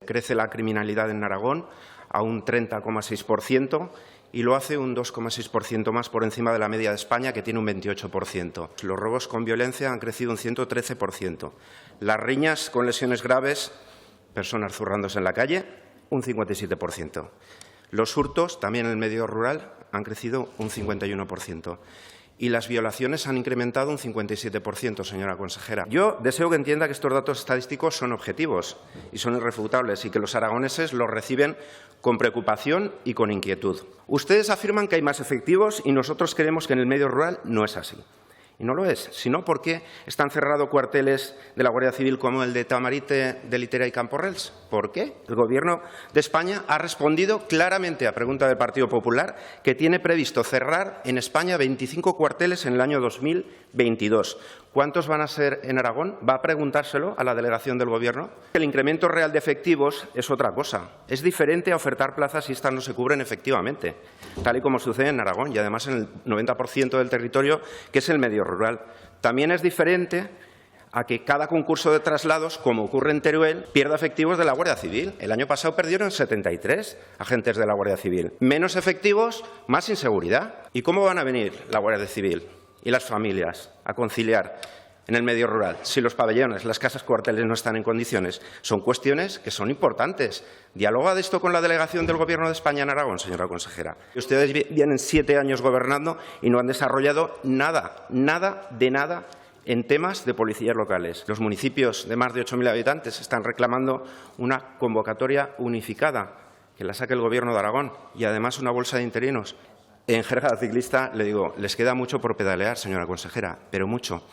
Crece la criminalidad en Aragón a un 30,6% y lo hace un 2,6% más por encima de la media de España, que tiene un 28%. Los robos con violencia han crecido un 113%. Las riñas con lesiones graves, personas zurrándose en la calle, un 57%. Los hurtos, también en el medio rural, han crecido un 51%. Y las violaciones han incrementado un 57%, señora consejera. Yo deseo que entienda que estos datos estadísticos son objetivos y son irrefutables y que los aragoneses los reciben con preocupación y con inquietud. Ustedes afirman que hay más efectivos y nosotros creemos que en el medio rural no es así. Y no lo es, sino porque están cerrados cuarteles de la Guardia Civil como el de Tamarite, de Litera y Camporrels. ¿Por qué? El Gobierno de España ha respondido claramente a pregunta del Partido Popular que tiene previsto cerrar en España 25 cuarteles en el año 2022. ¿Cuántos van a ser en Aragón? ¿Va a preguntárselo a la delegación del Gobierno? El incremento real de efectivos es otra cosa. Es diferente a ofertar plazas si estas no se cubren efectivamente, tal y como sucede en Aragón y además en el 90% del territorio, que es el medio rural. También es diferente a que cada concurso de traslados, como ocurre en Teruel, pierda efectivos de la Guardia Civil. El año pasado perdieron 73 agentes de la Guardia Civil. Menos efectivos, más inseguridad. ¿Y cómo van a venir la Guardia Civil y las familias a conciliar en el medio rural si los pabellones, las casas cuarteles no están en condiciones? Son cuestiones que son importantes. ¿Dialoga de esto con la delegación del Gobierno de España en Aragón, señora consejera? Ustedes vienen 7 años gobernando y no han desarrollado nada en temas de policías locales. Los municipios de más de 8.000 habitantes están reclamando una convocatoria unificada que la saque el Gobierno de Aragón y además una bolsa de interinos. En jerga ciclista le digo, les queda mucho por pedalear, señora consejera, pero mucho.